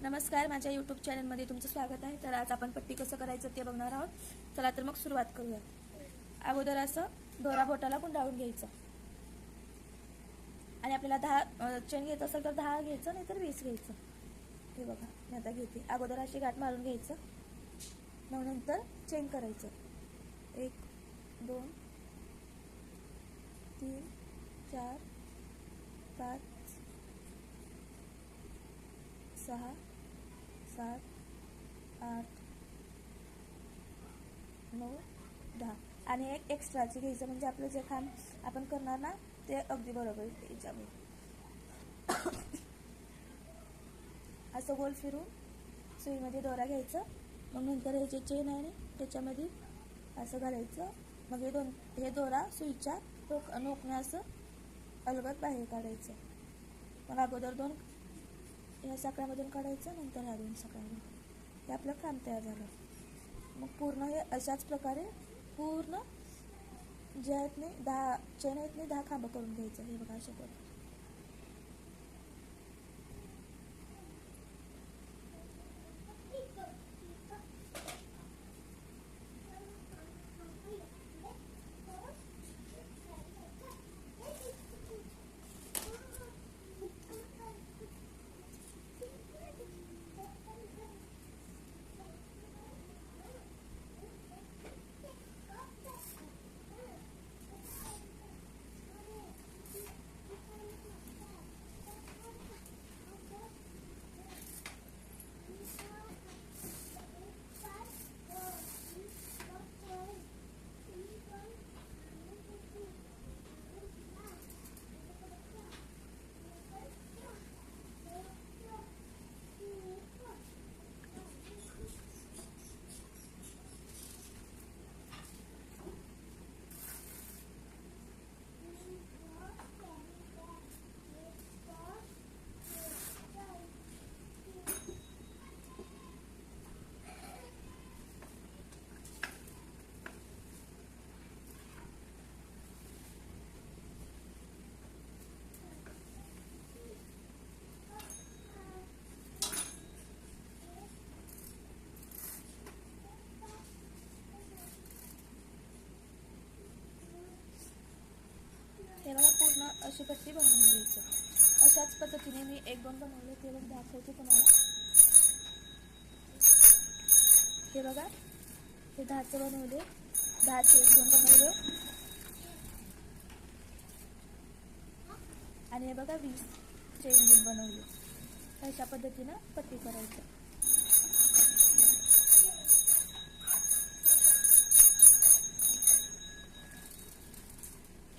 नमस्कार, माझ्या यूट्यूब चॅनलमध्ये तुमचं स्वागत आहे। तर आज आपण पट्टी कसं करायचं ते बघणार आहोत। चला तर मग सुरुवात करूया। अगोदर असं दोरा बोटाला गुंडाळून घ्यायचं आणि आपल्याला 10 चेन घ्यायचं असेल तर 10 घ्यायचं, नाहीतर 20 घ्यायचं। हे बघा मी आता घेते। अगोदर अशी गाठ मारून घ्यायचं, मग नंतर चेन करायचं। 1 2 3 4 5 6 7 8 9 10 आणि एक एक्स्ट्राची घ्यायचं, म्हणजे आपलं जे काम आपण करणार ना ते अगदी बरोबर याच्यामध्ये असं गोल फिरून सुईमध्ये दोरा घ्यायचा, मग नंतर हे जे चेन आहे ना त्याच्यामध्ये असं घालायचं। मग हे दोरा सुईच्या नोकने असं अलगद बाहेर काढायचं। मग अगोदर 2 या साकळ्यामधून काढायचं, नंतर ह्या 2 साकळ्यामधून। हे आपलं काम तयार झालं। मग पूर्ण हे अशाच प्रकारे पूर्ण जे आहेत नाही 10 चेन आहेत नाही 10 खांब करून घ्यायचं। हे बघा अशा प्रकारे। हे बघा पूर्ण अशी पट्टी बनवून घ्यायचं। अशाच पद्धतीने मी 1-2 बनवले, ते बघ दाखवते तुम्हाला। हे बघा हे 10चे बनवले, 10 चेन घेऊन बनवले, आणि हे बघा 20 चेन घेऊन बनवले। अशा पद्धतीनं पट्टी करायचं।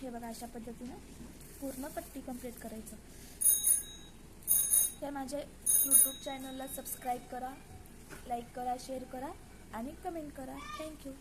हे बघा अशा पद्धतीनं पूर्ण पट्टी कंप्लीट करायचं। तर माझ्या यूट्यूब चॅनलला सबस्क्राईब करा, लाईक करा, शेअर करा आणि कमेंट करा। थँक्यू।